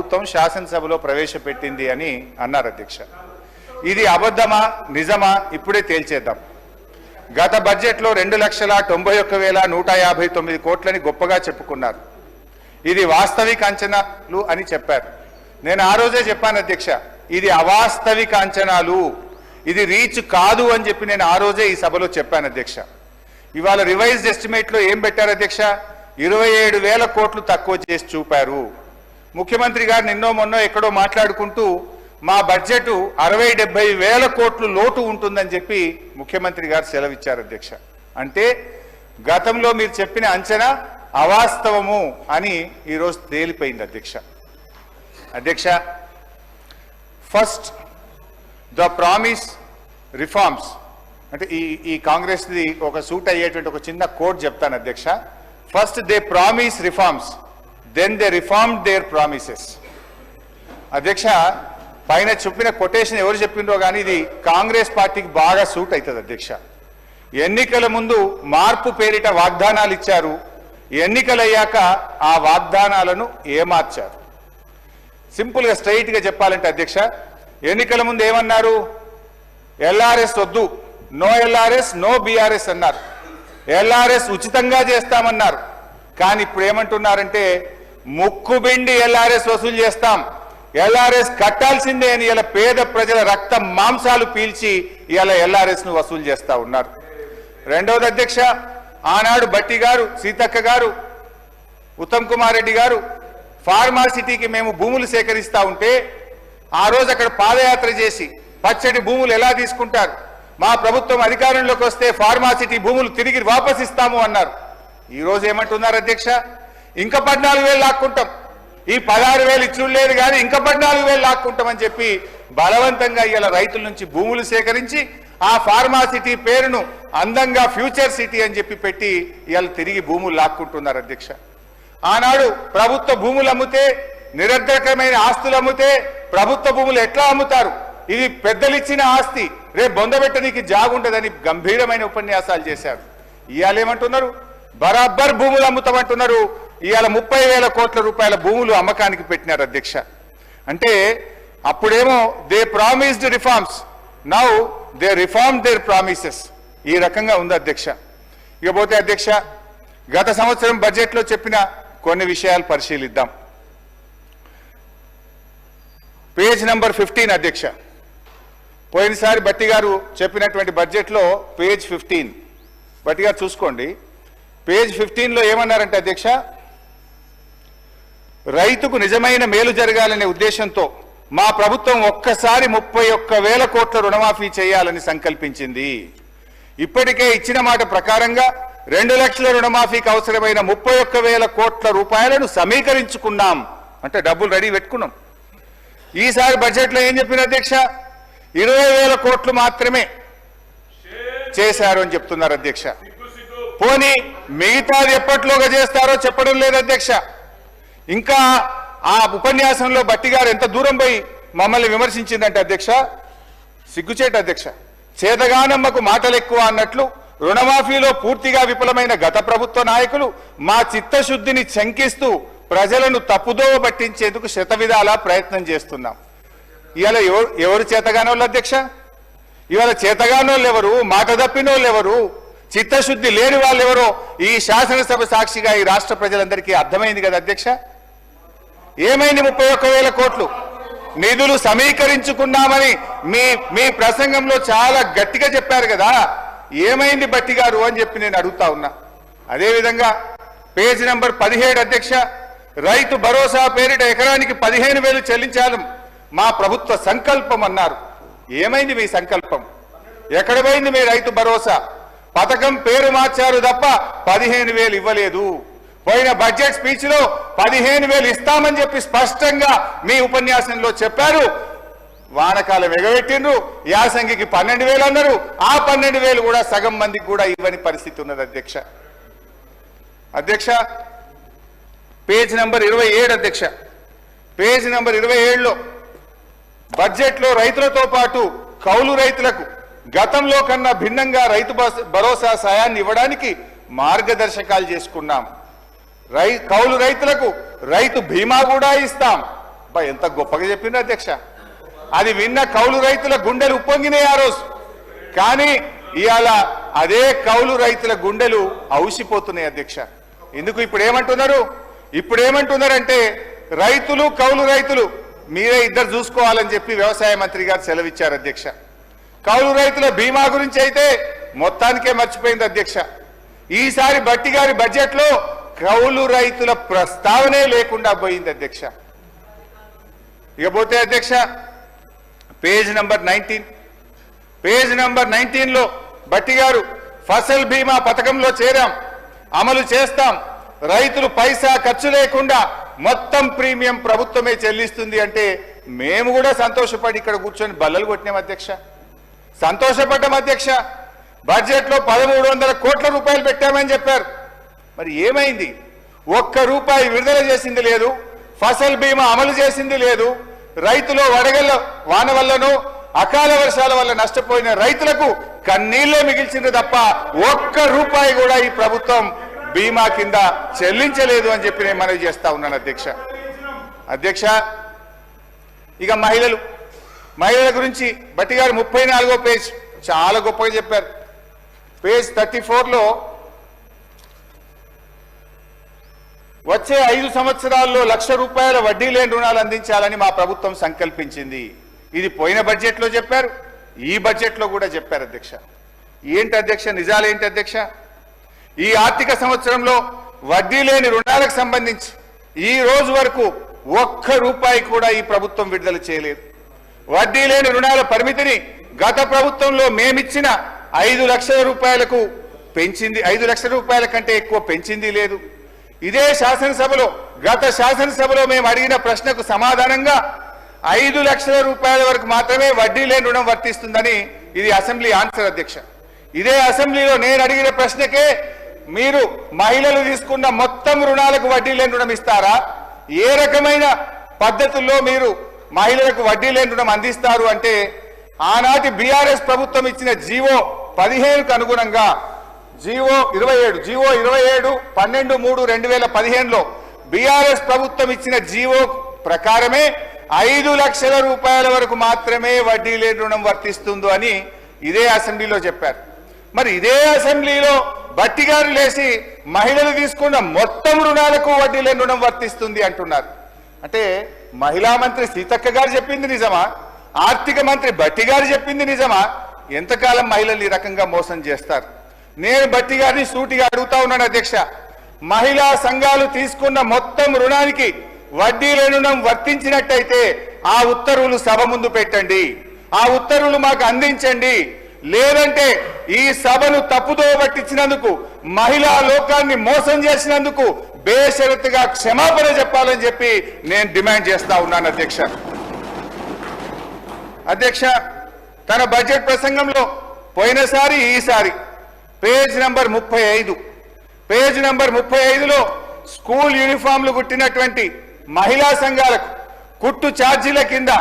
ప్రభుత్వం శాసనసభలో ప్రవేశపెట్టింది అని అన్నారు అధ్యక్ష. ఇది అబద్ధమా నిజమా ఇప్పుడే తేల్చేద్దాం. గత బడ్జెట్లో 2,91,159 కోట్లని గొప్పగా చెప్పుకున్నారు. ఇది వాస్తవిక అంచనాలు అని చెప్పారు. నేను ఆ రోజే చెప్పాను అధ్యక్ష, ఇది అవాస్తవిక అంచనాలు, ఇది రీచ్ కాదు అని చెప్పి నేను ఆ రోజే ఈ సభలో చెప్పాను అధ్యక్ష. ఇవాళ రివైజ్డ్ ఎస్టిమేట్లో ఏం పెట్టారు అధ్యక్ష? 27,000 కోట్లు తక్కువ చేసి చూపారు. ముఖ్యమంత్రి గారు నిన్నో మొన్నో ఎక్కడో మాట్లాడుకుంటూ మా బడ్జెట్ 60-70 వేల కోట్లు లోటు ఉంటుందని చెప్పి ముఖ్యమంత్రి గారు సెలవిచ్చారు అధ్యక్ష. అంటే గతంలో మీరు చెప్పిన అంచనా అవాస్తవము అని ఈరోజు తేలిపోయింది అధ్యక్ష. అధ్యక్ష, ఫస్ట్ ద ప్రామిస్ రిఫార్మ్స్ అంటే ఈ కాంగ్రెస్ది ఒక సూట్ అయ్యేటువంటి ఒక చిన్న కోడ్ చెప్తాను అధ్యక్ష. First they promise reforms, then they reformed their promises. అధ్యక్ష, పైన చెప్పిన కొటేషన్ ఎవరు చెప్పిండ్రో కానీ ఇది కాంగ్రెస్ పార్టీకి బాగా సూట్ అవుతుంది అధ్యక్ష. ఎన్నికల ముందు మార్పు పేరిట వాగ్దానాలు ఇచ్చారు, ఎన్నికలయ్యాక ఆ వాగ్దానాలను ఏమార్చారు. సింపుల్గా స్ట్రైట్గా చెప్పాలంటే అధ్యక్ష, ఎన్నికల ముందు ఏమన్నారు? ఎల్ఆర్ఎస్ వద్దు, నో ఎల్ఆర్ఎస్ నో బీఆర్ఎస్ అన్నారు. ఎల్ఆర్ఎస్ ఉచితంగా చేస్తామన్నారు. కానీ ఇప్పుడు ఏమంటున్నారంటే ముక్కుబిండి ఎల్ఆర్ఎస్ వసూలు చేస్తాం, ఎల్ఆర్ఎస్ కట్టాల్సిందే అని ఇలా పేద ప్రజల రక్త మాంసాలు పీల్చి ఇలా ఎల్ఆర్ఎస్ ను వసూలు చేస్తా ఉన్నారు. రెండవది అధ్యక్ష, ఆనాడు బట్టి గారు, సీతక్క గారు, ఉత్తమ్ కుమార్ రెడ్డి గారు ఫార్మాసిటీకి మేము భూములు సేకరిస్తా ఉంటే ఆ రోజు అక్కడ పాదయాత్ర చేసి పచ్చటి భూములు ఎలా తీసుకుంటారు, మా ప్రభుత్వం అధికారంలోకి వస్తే ఫార్మాసిటీ భూములు తిరిగి వాపస్ ఇస్తాము అన్నారు. ఈ రోజు ఏమంటున్నారు అధ్యక్ష? ఇంకా 14,000 లాక్కుంటాం, ఈ 16,000 ఇచ్చుడు లేదు కానీ ఇంకా 14,000 లాక్కుంటామని చెప్పి బలవంతంగా ఇలా రైతుల నుంచి భూములు సేకరించి ఆ ఫార్మాసిటీ పేరును అందంగా ఫ్యూచర్ సిటీ అని చెప్పి పెట్టి ఇవాళ తిరిగి భూములు లాక్కుంటున్నారు అధ్యక్ష. ఆనాడు ప్రభుత్వ భూములు అమ్మితే, నిరర్ధకమైన ఆస్తులు అమ్మితే ప్రభుత్వ భూములు ఎట్లా అమ్ముతారు, ఇది పెద్దలిచ్చిన ఆస్తి, రేపు బొందబెట్టడానికి జాగుండదని గంభీరమైన ఉపన్యాసాలు చేశారు. ఇవాళ ఏమంటున్నారు? బరాబర్ భూములు అమ్ముతామంటున్నారు. ఇవాళ 30,000 కోట్ల రూపాయల భూములు అమ్మకానికి పెట్టినారు అధ్యక్ష. అంటే అప్పుడేమో they promised reforms, now they reform there promises. ఈ రకంగా ఉంది అధ్యక్ష. ఇకపోతే అధ్యక్ష, గత సంవత్సరం బడ్జెట్లో చెప్పిన కొన్ని విషయాలు పరిశీలిద్దాం. పేజ్ నంబర్ 15 అధ్యక్ష. పోయినసారి బట్టి గారు చెప్పినటువంటి బడ్జెట్లో పేజ్ 15 బట్టి గారు చూసుకోండి. పేజ్ 15లో ఏమన్నారంటే అధ్యక్ష, రైతుకు నిజమైన మేలు జరగాలనే ఉద్దేశంతో మా ప్రభుత్వం ఒక్కసారి 31,000 కోట్ల రుణమాఫీ చేయాలని సంకల్పించింది. ఇప్పటికే ఇచ్చిన మాట ప్రకారంగా 2 లక్షల రుణమాఫీకి అవసరమైన 31,000 కోట్ల రూపాయలను సమీకరించుకున్నాం. అంటే డబ్బులు రెడీ పెట్టుకున్నాం. ఈసారి బడ్జెట్లో ఏం చెప్పిన అధ్యక్ష? 20,000 కోట్లు మాత్రమే చేశారు అని చెప్తున్నారు అధ్యక్ష. పోనీ మిగతాది ఎప్పట్లోగా చేస్తారో చెప్పడం లేదు అధ్యక్ష. ఇంకా ఆ ఉపన్యాసంలో బట్టి గారు ఎంత దూరం పోయి మమ్మల్ని విమర్శించిందంటే అధ్యక్ష, సిగ్గుచేట అధ్యక్ష. చేతగానమ్మకు మాటలు ఎక్కువ అన్నట్లు రుణమాఫీలో పూర్తిగా విఫలమైన గత ప్రభుత్వ నాయకులు మా చిత్తశుద్ధిని శంకిస్తూ ప్రజలను తప్పుదోవ పట్టించేందుకు శతవిధాలా ప్రయత్నం చేస్తున్నాం. ఇవాళ ఎవరు చేతగానోళ్ళు అధ్యక్ష? ఇవాళ చేతగానోళ్ళు ఎవరు, మాట తప్పినోళ్ళు ఎవరు, చిత్తశుద్ధి లేని వాళ్ళు ఎవరో ఈ శాసనసభ సాక్షిగా ఈ రాష్ట్ర ప్రజలందరికీ అర్థమైంది కదా అధ్యక్ష. ఏమైంది? 31,000 కోట్లు నిధులు సమీకరించుకున్నామని మీ ప్రసంగంలో చాలా గట్టిగా చెప్పారు కదా. ఏమైంది బట్టి గారు అని చెప్పి నేను అడుగుతా ఉన్నా. అదేవిధంగా పేజ్ నంబర్ 17 అధ్యక్ష, రైతు భరోసా పేరిట ఎకరానికి 15,000 చెల్లించాలి మా ప్రభుత్వ సంకల్పం అన్నారు. ఏమైంది మీ సంకల్పం? ఎక్కడ పోయింది మీ రైతు భరోసా? పథకం పేరు మార్చారు తప్ప 15,000 ఇవ్వలేదు. పోయిన బడ్జెట్ స్పీచ్ లో 15,000 ఇస్తామని చెప్పి స్పష్టంగా మీ ఉపన్యాసంలో చెప్పారు. వానకాలం ఎగబెట్టిండ్రు, యాసంగికి 12,000 అన్నారు. ఆ 12,000 కూడా సగం మందికి కూడా ఇవ్వని పరిస్థితి ఉన్నది అధ్యక్ష. అధ్యక్ష, పేజ్ నంబర్ 27 అధ్యక్ష. పేజ్ నంబర్ 27లో బడ్జెట్లో రైతులతో పాటు కౌలు రైతులకు గతంలో కన్నా భిన్నంగా రైతు భరోసా సాయాన్ని ఇవ్వడానికి మార్గదర్శకాలు చేసుకున్నాం. కౌలు రైతులకు రైతు బీమా కూడా ఇస్తాం. ఎంత గొప్పగా చెప్పిండ్రు అధ్యక్ష. అది విన్న కౌలు రైతుల గుండెలు ఉప్పొంగినాయి ఆ రోజు. కానీ ఇవాళ అదే కౌలు రైతుల గుండెలు ఔసిపోతున్నాయి అధ్యక్ష. ఎందుకు ఇప్పుడు ఏమంటున్నారంటే రైతులు కౌలు రైతులు మీరే ఇద్దరు చూసుకోవాలని చెప్పి వ్యవసాయ మంత్రి గారు సెలవిచ్చారు అధ్యక్ష. కౌలు రైతుల బీమా గురించి అయితే మొత్తానికే మర్చిపోయింది అధ్యక్ష. ఈసారి భట్టి గారి బడ్జెట్ లో కౌలు రైతుల ప్రస్తావనే లేకుండా పోయింది అధ్యక్ష. ఇకపోతే అధ్యక్ష పేజ్ నంబర్ 19లో భట్టి గారు ఫసల్ బీమా పథకంలో చేరాం, అమలు చేస్తాం, రైతులు పైసా ఖర్చు లేకుండా మొత్తం ప్రీమియం ప్రభుత్వమే చెల్లిస్తుంది అంటే మేము కూడా సంతోషపడి ఇక్కడ కూర్చొని బల్లలు కొట్టినాం అధ్యక్ష. సంతోషపడ్డాం అధ్యక్ష. బడ్జెట్ లో 1300 కోట్ల రూపాయలు పెట్టామని చెప్పారు. మరి ఏమైంది? ఒక్క రూపాయి విడుదల చేసింది లేదు, ఫసల్ బీమా అమలు చేసింది లేదు. రైతులు వడగళ్ల వాన వల్లనో అకాల వర్షాల వల్ల నష్టపోయిన రైతులకు కన్నీళ్లే మిగిల్చింది తప్ప ఒక్క రూపాయి కూడా ఈ ప్రభుత్వం బీమా కింద చెల్లించలేదు అని చెప్పి నేను మనవి చేస్తా ఉన్నాను అధ్యక్ష. ఇక మహిళల గురించి భట్టి గారు 34వ పేజ్ చాలా గొప్పగా చెప్పారు. పేజ్ 34లో వచ్చే 5 సంవత్సరాల్లో 1,00,000 రూపాయల వడ్డీ లేని రుణాలు అందించాలని మా ప్రభుత్వం సంకల్పించింది. ఇది పోయిన బడ్జెట్ లో చెప్పారు, ఈ బడ్జెట్ లో కూడా చెప్పారు అధ్యక్ష. ఏంటి అధ్యక్ష నిజాలేంటి అధ్యక్ష? ఈ ఆర్థిక సంవత్సరంలో వడ్డీ లేని రుణాలకు సంబంధించి ఈ రోజు వరకు ఒక్క రూపాయి కూడా ఈ ప్రభుత్వం విడుదల చేయలేదు. వడ్డీ లేని రుణాల పరిమితిని గత ప్రభుత్వంలో మేమిచ్చిన 5 లక్షల రూపాయలకు పెంచింది, 5 లక్షల రూపాయల కంటే ఎక్కువ పెంచింది లేదు. ఇదే గత శాసనసభలో మేము అడిగిన ప్రశ్నకు సమాధానంగా 5 లక్షల రూపాయల వరకు మాత్రమే వడ్డీ లేని రుణం వర్తిస్తుందని ఇది అసెంబ్లీ ఆన్సర్ అధ్యక్ష. ఇదే అసెంబ్లీలో నేను అడిగిన ప్రశ్నకే మీరు మహిళలు తీసుకున్న మొత్తం రుణాలకు వడ్డీ లేని రుణం ఇస్తారా? ఏ రకమైన పద్ధతుల్లో మీరు మహిళలకు వడ్డీ లేని రుణం అందిస్తారు అంటే ఆనాటి బీఆర్ఎస్ ప్రభుత్వం ఇచ్చిన జీవో 15కు అనుగుణంగా జీవో 27 12/3/2015లో బీఆర్ఎస్ ప్రభుత్వం ఇచ్చిన జీవో ప్రకారమే 5 లక్షల రూపాయల వరకు మాత్రమే వడ్డీ లేని రుణం వర్తిస్తుందో అని ఇదే అసెంబ్లీలో చెప్పారు. మరి ఇదే అసెంబ్లీలో భట్టి గారు లేచి మహిళలు తీసుకున్న మొత్తం రుణాలకు వడ్డీ లేని రుణం వర్తిస్తుంది అంటున్నారు. అంటే మహిళా మంత్రి సీతక్క గారు చెప్పింది నిజమా? ఆర్థిక మంత్రి భట్టి గారు చెప్పింది నిజమా? ఎంతకాలం మహిళలు ఈ రకంగా మోసం చేస్తారు? నేను భట్టి గారిని సూటిగా అడుగుతా ఉన్నాను అధ్యక్ష. మహిళా సంఘాలు తీసుకున్న మొత్తం రుణానికి వడ్డీ లేని రుణం వర్తించినట్టయితే ఆ ఉత్తర్వులు సభ ముందు పెట్టండి, ఆ ఉత్తర్వులు మాకు అందించండి. లేదంటే ఈ సభను తప్పుదో పట్టించినందుకు, మహిళా లోకాన్ని మోసం చేసినందుకు బేషరతుగా క్షమాపణ చెప్పాలని చెప్పి నేను డిమాండ్ చేస్తా ఉన్నాను అధ్యక్ష. తన బడ్జెట్ ప్రసంగంలో పోయినసారి ఈసారి పేజ్ నంబర్ 35లో స్కూల్ యూనిఫామ్లు కుట్టినటువంటి మహిళా సంఘాలకు కుట్టు ఛార్జీల కింద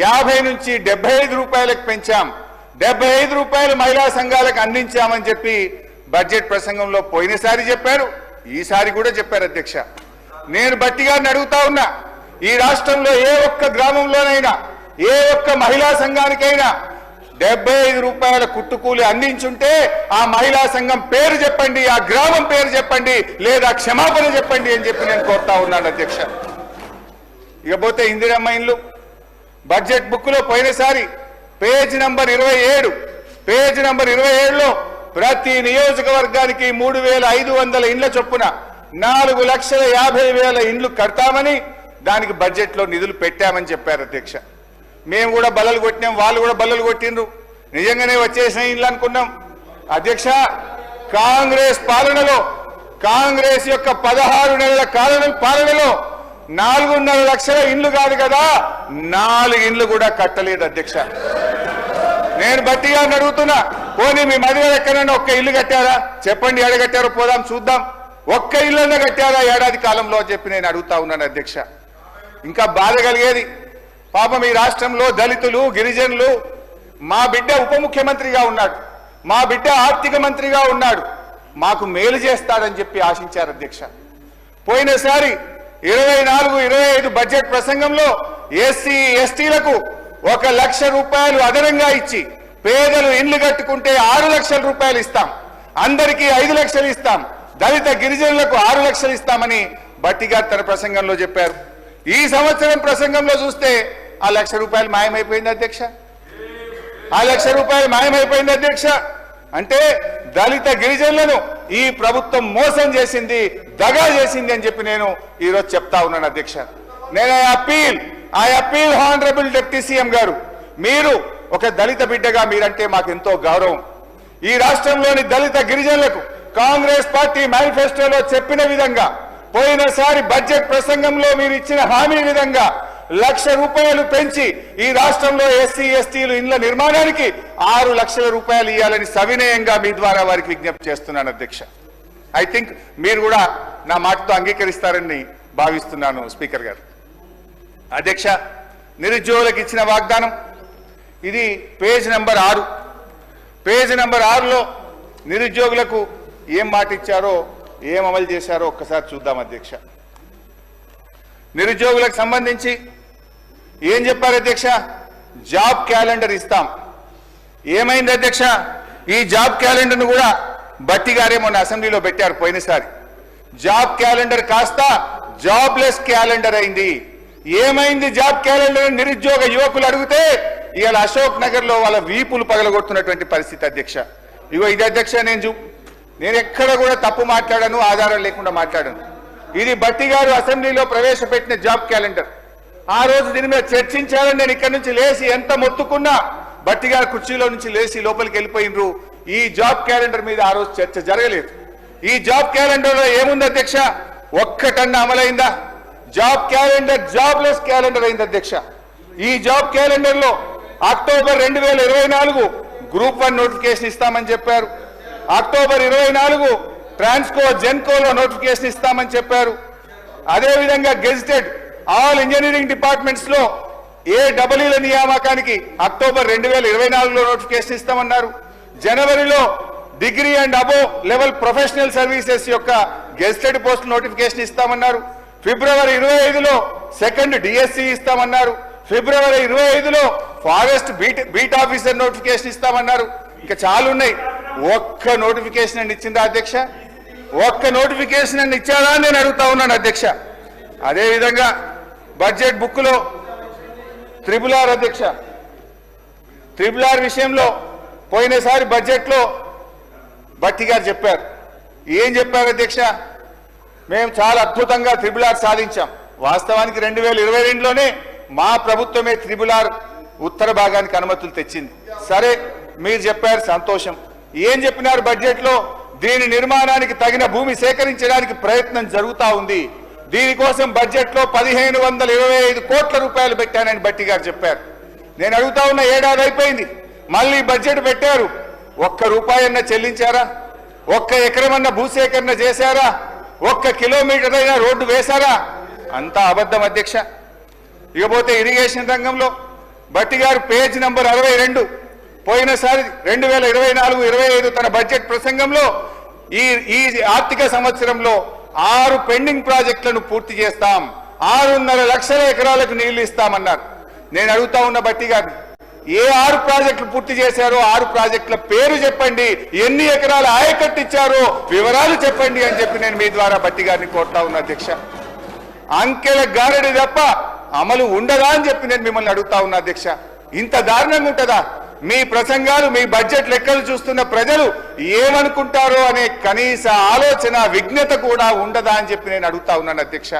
50 నుంచి 75 రూపాయలకు పెంచాం, 75 రూపాయలు మహిళా సంఘాలకు అందించామని చెప్పి బడ్జెట్ ప్రసంగంలో పోయినసారి చెప్పారు, ఈసారి కూడా చెప్పారు అధ్యక్ష. నేను భట్టి గారిని అడుగుతా ఉన్నా, ఈ రాష్ట్రంలో ఏ ఒక్క గ్రామంలోనైనా ఏ ఒక్క మహిళా సంఘానికైనా 75 రూపాయల కుట్టుకూలి అందించుంటే ఆ మహిళా సంఘం పేరు చెప్పండి, ఆ గ్రామం పేరు చెప్పండి, లేదా క్షమాపణ చెప్పండి అని చెప్పి నేను కోరుతా ఉన్నాను అధ్యక్ష. ఇకపోతే ఇందిరమ్మ ఇండ్లు బడ్జెట్ బుక్ లో పోయినసారి పేజ్ నంబర్ 27లో ప్రతి నియోజకవర్గానికి 3,500 ఇండ్ల చొప్పున 4,50,000 ఇండ్లు కడతామని దానికి బడ్జెట్ లో నిధులు పెట్టామని చెప్పారు అధ్యక్ష. మేము కూడా బల్లలు కొట్టినాం, వాళ్ళు కూడా బల్లలు కొట్టిండ్రు. నిజంగానే వచ్చేసిన ఇండ్లు అనుకున్నాం అధ్యక్ష. కాంగ్రెస్ పాలనలో, కాంగ్రెస్ యొక్క 16 నెలల పాలనలో 4.5 లక్షల ఇండ్లు కాదు కదా, 4 ఇండ్లు కూడా కట్టలేదు అధ్యక్ష. నేను భట్టి గారిని అడుగుతున్నా, పోనీ మీ మధ్య ఎక్కడైనా ఒక్క ఇల్లు కట్టారా? చెప్పండి, ఎడగట్టారో పోదాం చూద్దాం. ఒక్క ఇల్లున్నా కట్టారా ఏడాది కాలంలో అని చెప్పి నేను అడుగుతా ఉన్నాను అధ్యక్ష. ఇంకా బాధ కలిగేది, పాపం ఈ రాష్ట్రంలో దళితులు, గిరిజనులు, మా బిడ్డ ఉప ముఖ్యమంత్రిగా ఉన్నాడు, మా బిడ్డ ఆర్థిక మంత్రిగా ఉన్నాడు, మాకు మేలు చేస్తాడని చెప్పి ఆశించారు అధ్యక్ష. పోయినసారి 24-25 బడ్జెట్ ప్రసంగంలో ఎస్సీ ఎస్టీలకు 1 లక్ష రూపాయలు అదనంగా ఇచ్చి పేదలు ఇండ్లు కట్టుకుంటే 6 లక్షల రూపాయలు ఇస్తాం, అందరికీ 5 లక్షలు ఇస్తాం, దళిత గిరిజనులకు 6 లక్షలు ఇస్తామని భట్టి గారు తన ప్రసంగంలో చెప్పారు. ఈ సంవత్సరం ప్రసంగంలో చూస్తే ఆ 1 లక్ష రూపాయలు మాయమైపోయింది అధ్యక్ష. ఆ 1 లక్ష రూపాయలు మాయమైపోయింది అధ్యక్ష. అంటే దళిత గిరిజనులను ఈ ప్రభుత్వం మోసం చేసింది, దగా చేసింది అని చెప్పి నేను ఈరోజు చెప్తా ఉన్నాను అధ్యక్ష. నేను I appeal honourable deputy CM గారు, మీరు ఒక దళిత బిడ్డగా మీరంటే మాకు ఎంతో గౌరవం. ఈ రాష్ట్రంలోని దళిత గిరిజనులకు కాంగ్రెస్ పార్టీ మేనిఫెస్టోలో చెప్పిన విధంగా, పోయినసారి బడ్జెట్ ప్రసంగంలో మీరు ఇచ్చిన హామీ విధంగా 1 లక్ష రూపాయలు పెంచి ఈ రాష్ట్రంలో ఎస్సీ ఎస్టీలు ఇండ్ల నిర్మాణానికి 6 లక్షల రూపాయలు ఇవ్వాలని సవినయంగా మీ ద్వారా వారికి విజ్ఞప్తి చేస్తున్నాను అధ్యక్ష. ఐ థింక్ మీరు కూడా నా మాటతో అంగీకరిస్తారని భావిస్తున్నాను స్పీకర్ గారు. అధ్యక్ష, నిరుద్యోగులకు ఇచ్చిన వాగ్దానం ఇది పేజ్ నెంబర్ 6. పేజ్ నెంబర్ 6లో నిరుద్యోగులకు ఏం మాట ఇచ్చారో, ఏం అమలు చేశారో ఒక్కసారి చూద్దాం అధ్యక్ష. నిరుద్యోగులకు సంబంధించి ఏం చెప్పారు అధ్యక్ష? జాబ్ క్యాలెండర్ ఇస్తాం. ఏమైంది అధ్యక్ష? ఈ జాబ్ క్యాలెండర్ను కూడా భట్టి గారే మొన్న అసెంబ్లీలో పెట్టారు పోయినసారి. జాబ్ క్యాలెండర్ కాస్త జాబ్లెస్ క్యాలెండర్ అయింది. ఏమైంది జాబ్ క్యాలెండర్? నిరుద్యోగ యువకులు అడిగితే ఇవాళ అశోక్ నగర్ లో వాళ్ళ వీపులు పగలగొడుతున్నటువంటి పరిస్థితి అధ్యక్ష. ఇగో ఇది అధ్యక్ష, నేను ఎక్కడ కూడా తప్పు మాట్లాడాను, ఆధారం లేకుండా మాట్లాడాను. ఇది భట్టి గారు అసెంబ్లీలో ప్రవేశపెట్టిన జాబ్ క్యాలెండర్. ఆ రోజు దీని మీద చర్చించాలని నేను ఇక్కడి నుంచి లేచి ఎంత మొత్తుకున్నా భట్టి గారు కుర్చీలో నుంచి లేచి లోపలికి వెళ్ళిపోయినరు. ఈ జాబ్ క్యాలెండర్ మీద ఆ రోజు చర్చ జరగలేదు. ఈ జాబ్ క్యాలెండర్ లో ఏముంది అధ్యక్ష? ఒక్కటన్నా అమలైందా? జాబ్ క్యాలెండర్ జాబ్లెస్ క్యాలెండర్ అయింది అధ్యక్ష. ఈ జాబ్ క్యాలెండర్ లో అక్టోబర్ 2024 గ్రూప్ 1 నోటిఫికేషన్ ఇస్తామని చెప్పారు. అక్టోబర్ 24 ట్రాన్స్కో జెన్కోలో నోటిఫికేషన్ ఇస్తామని చెప్పారు. అదేవిధంగా గెజిటెడ్ ఆల్ ఇంజనీరింగ్ డిపార్ట్మెంట్స్ లో ఏడబ్ల్యూల నియామకానికి అక్టోబర్ 2024లో నోటిఫికేషన్ ఇస్తామన్నారు. జనవరిలో degree and above level professional services యొక్క గెజిటెడ్ పోస్ట్ నోటిఫికేషన్ ఇస్తామన్నారు. ఫిబ్రవరి 25లో సెకండ్ డిఎస్సి ఇస్తామన్నారు. ఫిబ్రవరి 25లో ఫారెస్ట్ బీట్ ఆఫీసర్ నోటిఫికేషన్ ఇస్తామన్నారు. ఇంకా చాలా ఉన్నాయి. ఒక్క నోటిఫికేషన్ అని ఇచ్చిందా అధ్యక్ష? ఒక్క నోటిఫికేషన్ అని ఇచ్చారా అని నేను అడుగుతా ఉన్నాను అధ్యక్ష. అదేవిధంగా బడ్జెట్ బుక్ లో RRR అధ్యక్ష, RRR విషయంలో పోయినసారి బడ్జెట్ లో భట్టి గారు చెప్పారు. ఏం చెప్పారు అధ్యక్ష? మేము చాలా అద్భుతంగా RRR సాధించాం. వాస్తవానికి 2022లోనే మా ప్రభుత్వమే RRR ఉత్తర భాగానికి అనుమతులు తెచ్చింది. సరే, మీరు చెప్పారు, సంతోషం. ఏం చెప్పినారు బడ్జెట్ లో? దీని నిర్మాణానికి తగిన భూమి సేకరించడానికి ప్రయత్నం జరుగుతా ఉంది. దీనికోసం బడ్జెట్ లో 1525 కోట్ల రూపాయలు పెట్టానని భట్టి గారు చెప్పారు. నేను అడుగుతా ఉన్న, ఏడాది అయిపోయింది, మళ్ళీ బడ్జెట్ పెట్టారు. 1 రూపాయన్న చెల్లించారా? 1 ఎకరమన్న భూసేకరణ చేశారా? 1 కిలోమీటర్ అయినా రోడ్డు వేశారా? అంతా అబద్ధం అధ్యక్ష. ఇకపోతే ఇరిగేషన్ రంగంలో భట్టి గారు పేజ్ నంబర్ 62 పోయినసారి 2024-25 తన బడ్జెట్ ప్రసంగంలో ఈ ఆర్థిక సంవత్సరంలో 6 పెండింగ్ ప్రాజెక్టులను పూర్తి చేస్తాం, 6.5 లక్షల ఎకరాలకు నీళ్లు ఇస్తామన్నారు. నేను అడుగుతా ఉన్న భట్టి గారిని, ఏ 6 ప్రాజెక్టులు పూర్తి చేశారో 6 ప్రాజెక్టుల పేరు చెప్పండి, ఎన్ని ఎకరాల ఆయకట్టు ఇచ్చారో వివరాలు చెప్పండి అని చెప్పి నేను మీ ద్వారా భట్టి గారిని కోరుతా ఉన్నా అధ్యక్ష. అంకెల గారడి తప్ప అమలు ఉండదా అని చెప్పి నేను మిమ్మల్ని అడుగుతా ఉన్నా అధ్యక్ష. ఇంత దారుణంగా ఉంటుందా? మీ ప్రసంగాలు, మీ బడ్జెట్ లెక్కలు చూస్తున్న ప్రజలు ఏమనుకుంటారో అనే కనీస ఆలోచన, విజ్ఞత కూడా ఉండదా అని చెప్పి నేను అడుగుతా ఉన్నాను అధ్యక్ష.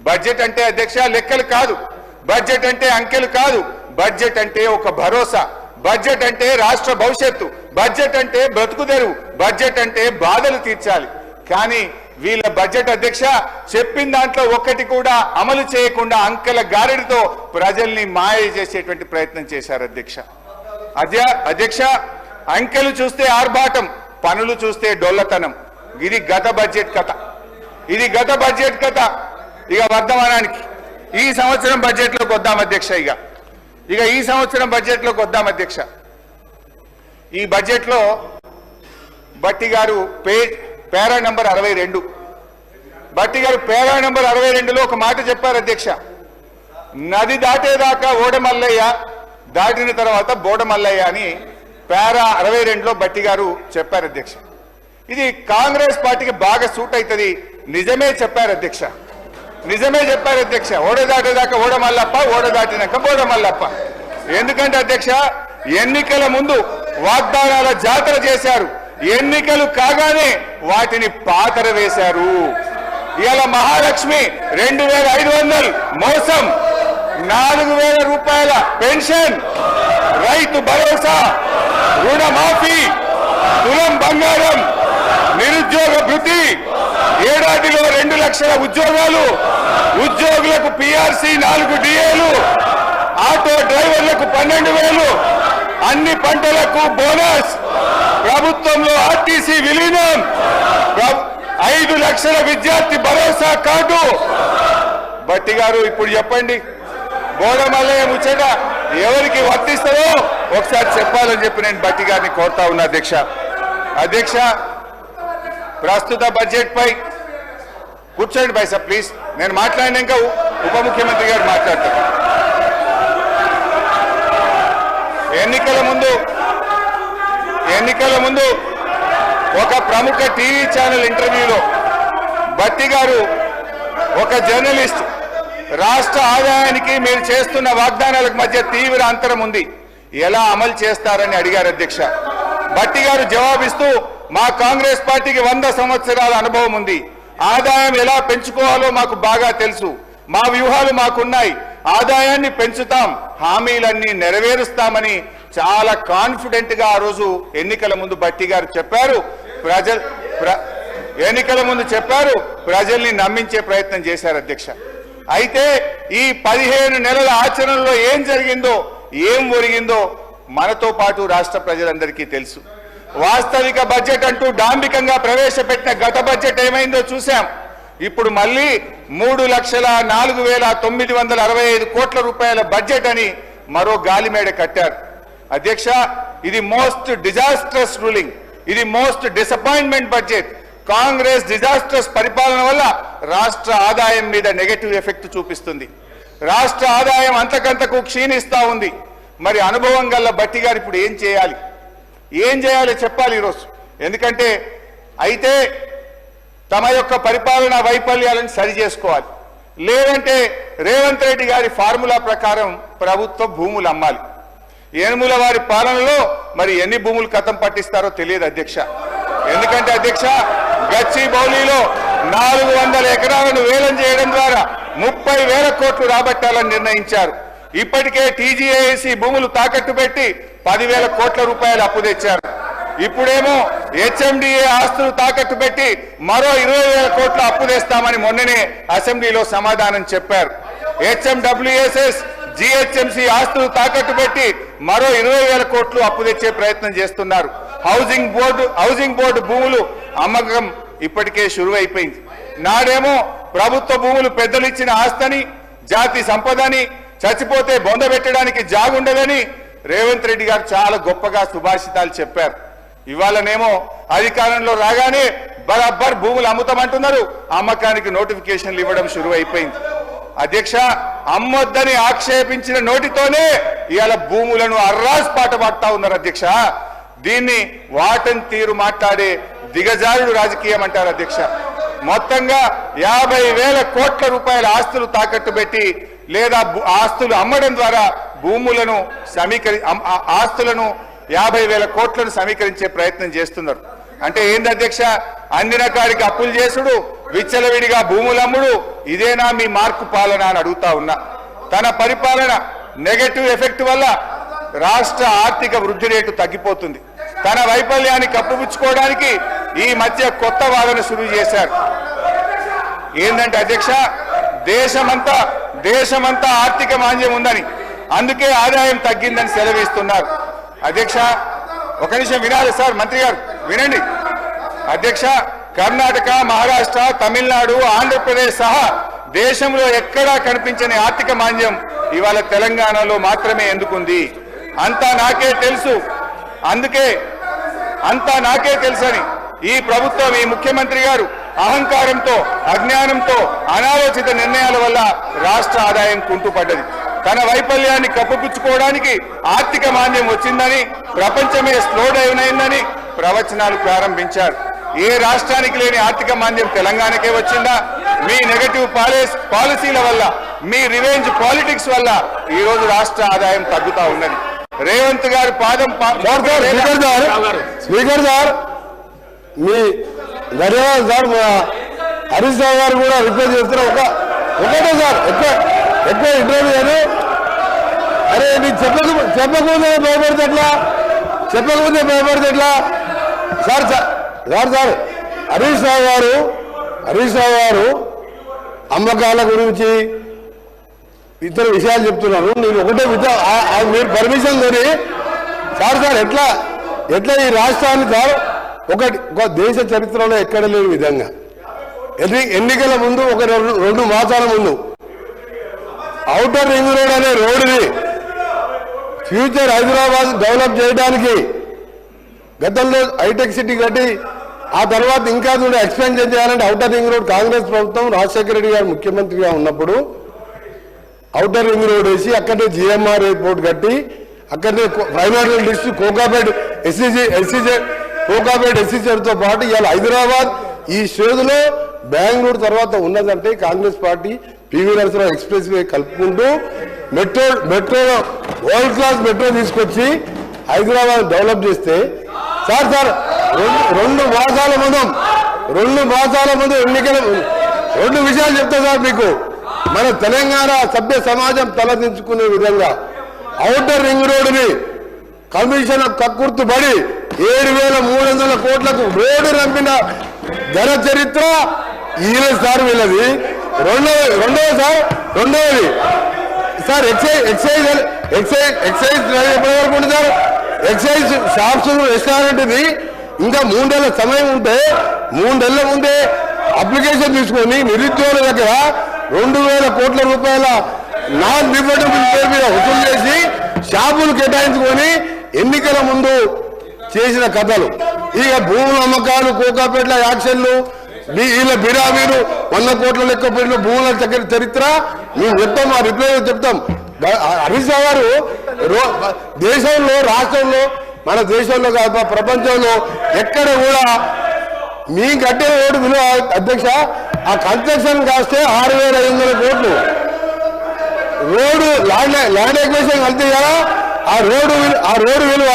బడ్జెట్ అంటే అధ్యక్ష లెక్కలు కాదు, బడ్జెట్ అంటే అంకెలు కాదు, బడ్జెట్ అంటే ఒక భరోసా, బడ్జెట్ అంటే రాష్ట్ర భవిష్యత్తు, బడ్జెట్ అంటే బ్రతుకుదెరువు, బడ్జెట్ అంటే బాధలు తీర్చాలి. కానీ వీళ్ళ బడ్జెట్ అధ్యక్ష చెప్పిన దాంట్లో ఒక్కటి కూడా అమలు చేయకుండా అంకెల గారడితో ప్రజల్ని మాయ చేసేటువంటి ప్రయత్నం చేశారు అధ్యక్ష. అధ్యక్ష, అంకెలు చూస్తే ఆర్భాటం, పనులు చూస్తే డొల్లతనం. ఇది గత బడ్జెట్ కథ, ఇది గత బడ్జెట్ కథ. ఇక వర్ధమానానికి ఈ సంవత్సరం బడ్జెట్లోకి వద్దాం అధ్యక్ష. ఇక ఈ సంవత్సరం బడ్జెట్లోకి వద్దాం అధ్యక్ష. ఈ బడ్జెట్లో భట్టి గారు పేరా నంబర్ 62, భట్టి గారు పేరా నంబర్ 62లో ఒక మాట చెప్పారు అధ్యక్ష. నది దాటేదాకా ఓడమల్లయ్య, దాటిన తర్వాత బోడమల్లయ్య అని పారా 62లో బట్టి గారు చెప్పారు అధ్యక్ష. ఇది కాంగ్రెస్ పార్టీకి బాగా సూట్ అవుతుంది. నిజమే చెప్పారు అధ్యక్ష, నిజమే చెప్పారు అధ్యక్ష. ఓడ దాటేదాకా ఓడమల్లప్ప, ఓడ దాటినాక బోడమల్లప్ప. ఎందుకంటే అధ్యక్ష, ఎన్నికల ముందు వాగ్దానాల జాతర చేశారు, ఎన్నికలు కాగానే వాటిని పాతర వేశారు. ఇవాళ మహాలక్ష్మి 2500 మోసం, 4000 రూపాయల పెన్షన్, రైతు భరోసా, రుణమాఫీ, తులం బంగారం, నిరుద్యోగ భృతి, ఏడాదిలో 2 లక్షల ఉద్యోగాలు, ఉద్యోగులకు పిఆర్సీ 4 డిఏలు, ఆటో డ్రైవర్లకు 12,000, అన్ని పంటలకు బోనస్, ప్రభుత్వంలో ఆర్టీసీ విలీనం, 5 లక్షల విద్యార్థి భరోసా కార్డు. బట్టి గారు ఇప్పుడు చెప్పండి, బోడమల్లయ్య ముచ్చట ఎవరికి వర్తిస్తుందో ఒకసారి చెప్పాలని చెప్పి నేను బట్టి గారిని కోరుతా ఉన్నా అధ్యక్ష. అధ్యక్ష, ప్రస్తుత బడ్జెట్ పై కూర్చోండి బైసా ప్లీజ్. నేను మాట్లాడినాక ఉప ముఖ్యమంత్రి గారు మాట్లాడతారు. ఎన్నికల ముందు ఒక ప్రముఖ టీవీ ఛానల్ ఇంటర్వ్యూలో బట్టి గారు ఒక జర్నలిస్ట్, రాష్ట్ర ఆదాయానికి మీరు చేస్తున్న వాగ్దానాలకు మధ్య తీవ్ర అంతరం ఉంది, ఎలా అమలు చేస్తారని అడిగారు అధ్యక్ష. బట్టి గారు జవాబిస్తూ, మా కాంగ్రెస్ పార్టీకి 100 సంవత్సరాల అనుభవం ఉంది, ఆదాయం ఎలా పెంచుకోవాలో మాకు బాగా తెలుసు, మా వ్యూహాలు మాకున్నాయి, ఆదాయాన్ని పెంచుతాం, హామీలన్నీ నెరవేరుస్తామని చాలా కాన్ఫిడెంట్ గా ఆ రోజు ఎన్నికల ముందు బట్టి గారు చెప్పారు. ఎన్నికల ముందు చెప్పారు, ప్రజల్ని నమ్మించే ప్రయత్నం చేశారు అధ్యక్ష. అయితే ఈ 15 నెలల ఆచరణలో ఏం జరిగిందో, ఏం ఒరిగిందో మనతో పాటు రాష్ట్ర ప్రజలందరికీ తెలుసు. వాస్తవిక బడ్జెట్ అంటూ డాంబికంగా ప్రవేశపెట్టిన గత బడ్జెట్ ఏమైందో చూశాం. ఇప్పుడు మళ్ళీ 3,04,965 కోట్ల రూపాయల బడ్జెట్ అని మరో గాలిమేడ కట్టారు అధ్యక్ష. ఇది మోస్ట్ డిజాస్ట్రస్ రూలింగ్, ఇది most disappointment budget. Congress disastrous పరిపాలన వల్ల రాష్ట్ర ఆదాయం మీద నెగటివ్ ఎఫెక్ట్ చూపిస్తుంది, రాష్ట్ర ఆదాయం అంతకంతకు క్షీణిస్తా ఉంది. మరి అనుభవం గల్ల బట్టి గారు ఇప్పుడు ఏం చేయాలి చెప్పాలి ఈరోజు. ఎందుకంటే అయితే తమ యొక్క పరిపాలన వైఫల్యాలను సరి చేసుకోవాలి, లేదంటే రేవంత్ రెడ్డి గారి ఫార్ములా ప్రకారం ప్రభుత్వ భూములు అమ్మాలి. ఏనుముల వారి పాలనలో మరి ఎన్ని భూములు కథం పట్టిస్తారో తెలియదు అధ్యక్ష. ఎందుకంటే అధ్యక్ష, గచ్చిబౌలిలో 400 ఎకరాలను వేలం చేయడం ద్వారా 30,000 కోట్లు రాబట్టాలని నిర్ణయించారు. ఇప్పటికే టీజీఏసీ భూములు తాకట్టు పెట్టి 10,000 కోట్ల రూపాయలు అప్పు తెచ్చారు. ఇప్పుడేమో హెచ్ఎండిఏ ఆస్తులు తాకట్టు పెట్టి మరో 20,000 కోట్ల అప్పు తెస్తామని మొన్ననే అసెంబ్లీలో సమాధానం చెప్పారు. హెచ్ఎండబ్ల్యూఎస్ఎస్, జిహెచ్ఎంసీ ఆస్తులు తాకట్టు పెట్టి మరో 20,000 కోట్లు అప్పు తెచ్చే ప్రయత్నం చేస్తున్నారు. హౌసింగ్ బోర్డు భూములు అమ్మకం ఇప్పటికే షురువైపోయింది. నాడేమో ప్రభుత్వ భూములు పెద్దలు ఇచ్చిన ఆస్తని, జాతి సంపదని, చచ్చిపోతే బొంద పెట్టడానికి జాగుండదని రేవంత్ రెడ్డి గారు చాలా గొప్పగా సుభాషితాలు చెప్పారు. ఇవాళనేమో అధికారంలో రాగానే బరాబర్ భూములు అమ్ముతామంటున్నారు, అమ్మకానికి నోటిఫికేషన్లు ఇవ్వడం షురువైపోయింది. అధ్యక్ష, అమ్మొద్దని ఆక్షేపించిన నోటితోనే ఇవాళ భూములను అర్రాస్ పాట పాడుతా ఉన్నారు అధ్యక్ష. దీన్ని వాటన్ తీరు మాట్లాడే దిగజారుడు రాజకీయం అంటారు అధ్యక్ష. మొత్తంగా 50,000 కోట్ల రూపాయల ఆస్తులు తాకట్టు పెట్టి లేదా ఆస్తులు అమ్మడం ద్వారా భూములను ఆస్తులను 50,000 కోట్లను సమీకరించే ప్రయత్నం చేస్తున్నారు. అంటే ఏంది అధ్యక్ష, అందిన కాడికి అప్పులు చేసుడు, విచ్చలవిడిగా భూములమ్ముడు, ఇదేనా మీ మార్కు పాలన అని అడుగుతా ఉన్నా. తన పరిపాలన నెగటివ్ ఎఫెక్ట్ వల్ల రాష్ట్ర ఆర్థిక వృద్ధి రేటు తగ్గిపోతుంది. తన వైఫల్యాన్ని కప్పుపుచ్చుకోవడానికి ఈ మధ్య కొత్త వాదన శురు చేశారు. ఏంటంటే అధ్యక్ష, దేశమంతా ఆర్థిక మాంద్యం ఉందని, అందుకే ఆదాయం తగ్గిందని సెలవిస్తున్నారు. అధ్యక్ష, ఒక నిమిషం వినాలి సార్, మంత్రి గారు వినండి. అధ్యక్ష, కర్ణాటక, మహారాష్ట్ర, తమిళనాడు, ఆంధ్రప్రదేశ్ సహా దేశంలో ఎక్కడా కనిపించని ఆర్థిక మాంద్యం ఇవాళ తెలంగాణలో మాత్రమే ఎందుకుంది? అంతా నాకే తెలుసు, అందుకే అంతా నాకే తెలుసని ఈ ప్రభుత్వం, ఈ ముఖ్యమంత్రి గారు అహంకారంతో, అజ్ఞానంతో, అనాలోచిత నిర్ణయాల వల్ల రాష్ట్ర ఆదాయం కుంటుపడ్డది. తన వైఫల్యాన్ని కప్పుపుచ్చుకోవడానికి ఆర్థిక మాంద్యం వచ్చిందని, ప్రపంచమే స్లో డౌన్ అయిందని ప్రవచనాలు ప్రారంభించారు. ఏ రాష్ట్రానికి లేని ఆర్థిక మాంద్యం తెలంగాణకే వచ్చిందా? మీ నెగటివ్ పాలసీల వల్ల, మీ రివెంజ్ పాలిటిక్స్ వల్ల ఈ రోజు రాష్ట్ర ఆదాయం తగ్గుతా ఉన్నది. రేవంత్ గారు పాదం స్పీకర్ సార్, మీ ధన్యవాదాలు సార్. మా హరీష్ రావు గారు కూడా రిక్వెస్ట్ చేస్తున్నారు. ఒకటే సార్, ఎక్కువ ఇంటర్వ్యూ అని. అరే నీకు చెప్పకముందే భయపడితే ఎట్లా? సార్ హరీష్ రావు గారు అమ్మకాల గురించి ఇతర విషయాలు చెప్తున్నారు. నేను ఒకటే మీరు పర్మిషన్ కొని సార్ ఎట్లా ఈ రాష్ట్రాన్ని సార్ ఒక దేశ చరిత్రలో ఎక్కడ లేని విధంగా ఎన్నికల ముందు ఒక 2 మాసాల ముందు ఔటర్ రింగ్ రోడ్ అనే రోడ్డుని ఫ్యూచర్ హైదరాబాద్ డెవలప్ చేయడానికి గతంలో హైటెక్ సిటీ కట్టి ఆ తర్వాత ఇంకా కూడా ఎక్స్పెన్షన్ చేయాలంటే ఔటర్ రింగ్ రోడ్ కాంగ్రెస్ ప్రభుత్వం రాజశేఖర రెడ్డి గారు ముఖ్యమంత్రిగా ఉన్నప్పుడు ఔటర్ రింగ్ రోడ్ వేసి అక్కడే జిఎంఆర్ ఎయిర్పోర్ట్ కట్టి అక్కడనే ఫైనాన్షియల్ డిస్ట్రిక్ట్ కోకాపేట్ ఎస్సీజెడ్తో పాటు ఇవాళ హైదరాబాద్ ఈ స్టేజ్లో బెంగళూరు తర్వాత ఉన్నదంటే Congress party PV Narasimha Rao expressway కలుపుకుంటూ మెట్రో వరల్డ్ క్లాస్ మెట్రో తీసుకొచ్చి హైదరాబాద్ డెవలప్ చేస్తే సార్ 2 మాసాల ముందు ఎన్నికల 2 విషయాలు చెప్తా సార్ మీకు. మన తెలంగాణ సభ్య సమాజం తలదించుకునే విధంగా ఔటర్ రింగ్ రోడ్డుని కమిషన్ కక్కుర్తుపడి 7,300 కోట్లకు రోడ్డు రంపిన ఘన చరిత్ర ఈయన సార్ వీళ్ళది. రెండవది సార్ ఎక్సైజ్ ఎప్పటి వరకు ఉంది సార్? ఎక్సైజ్ షాప్స్ రెస్టారెంట్ది ఇంకా 3 ఏళ్ల సమయం ఉంటే 3 ఏళ్ల ముందే అప్లికేషన్ తీసుకొని నిరుద్యోగుల దగ్గర 2,000 కోట్ల రూపాయల నాన్ రిఫండబుల్ పేరు మీద వసూలు చేసి షాపులు కేటాయించుకొని ఎన్నికల ముందు చేసిన కథలు. ఇక భూముల అమ్మకాలు, కోకాపేట్ల యాక్షన్లు, వీళ్ళ బిరామీలు 100 కోట్ల లెక్క పెట్టిన భూముల చరిత్ర మేము చెప్తాం, మా రిప్లై చెప్తాం. హరీష్ రావు గారు దేశంలో, రాష్ట్రంలో, మన దేశంలో కాదు ప్రపంచంలో ఎక్కడ కూడా మీ కట్టే ఓటు విలువ అధ్యక్ష ఆ కన్స్ట్రక్షన్ కాస్తే 6,500 కోట్లు. రోడ్డు ల్యాండ్ ఎక్విజిషన్ కలితే కదా ఆ రోడ్డు విలువ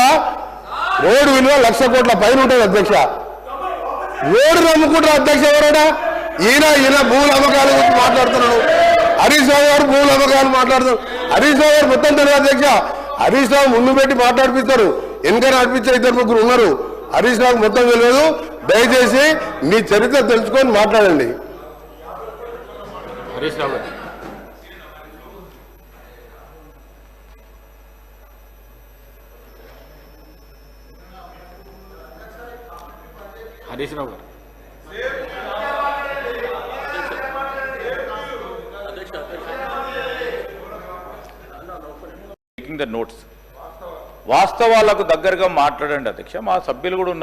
1,00,000 కోట్ల పైన ఉంటుంది అధ్యక్ష. రోడ్డు నమ్ముకుంటారు అధ్యక్ష ఎవరైనా? ఈయన భూముల అమ్మకాల గురించి మాట్లాడుతున్నాడు. హరీష్ రావు గారు భూముల అమ్మకాలు మాట్లాడుతున్నారు. హరీష్ రావు గారు మొత్తం తెలియదు అధ్యక్ష. హరీష్ రావు ముందు పెట్టి మాట్లాడిపిస్తారు, వెనక నడిపించే 2-3 ఉన్నారు. హరీష్ రావు మొత్తం తెలియదు. దయచేసి మీ చరిత్ర తెలుసుకొని మాట్లాడండి. హరీష్ రావు గారు టేకింగ్ ద నోట్స్ వాస్తవాలకు దగ్గరగా మాట్లాడండి అధ్యక్ష. మా సభ్యులు కూడా ఉన్నారు.